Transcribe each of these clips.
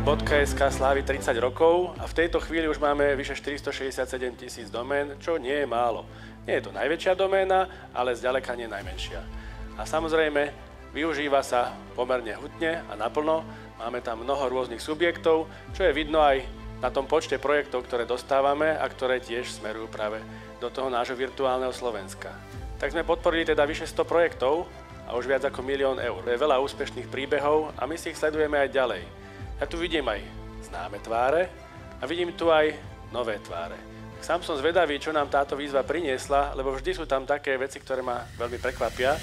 Domén.sk slávi 30 rokov a v tejto chvíli už máme vyše 467 000 domén, čo nie je málo. Nie je to najväčšia doména, ale zďaleka nie najmenšia. A samozrejme, využíva sa pomerne hutne a naplno. Máme tam mnoho rôznych subjektov, čo je vidno aj na tom počte projektov, ktoré dostávame a ktoré tiež smerujú práve do toho nášho virtuálneho Slovenska. Tak sme podporili teda vyše 100 projektov a už viac ako 1 000 000 eur. Je veľa úspešných príbehov a my si ich sledujeme aj ďalej. Ja tu vidím aj známe tváre a vidím tu aj nové tváre. Sám som zvedavý, čo nám táto výzva priniesla, lebo vždy sú tam také veci, ktoré ma veľmi prekvapia.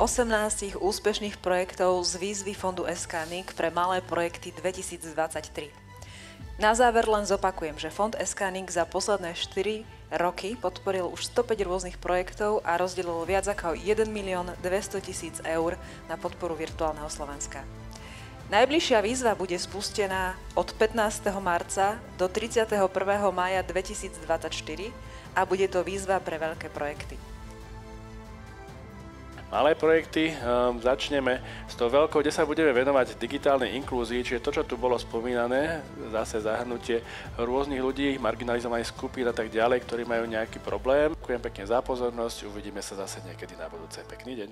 18 úspešných projektov z výzvy fondu SK-NIC pre malé projekty 2023. Na záver len zopakujem, že fond SK-NIC za posledné 4 roky podporil už 105 rôznych projektov a rozdelil viac ako 1 200 000 eur na podporu virtuálneho Slovenska. Najbližšia výzva bude spustená od 15. marca do 31. mája 2024 a bude to výzva pre veľké projekty. Malé projekty začneme s tou veľkou, kde sa budeme venovať digitálnej inklúzii, čiže to, čo tu bolo spomínané, zase zahrnutie rôznych ľudí, marginalizovaných skupín a tak ďalej, ktorí majú nejaký problém. Ďakujem pekne za pozornosť, uvidíme sa zase niekedy na budúce. Pekný deň.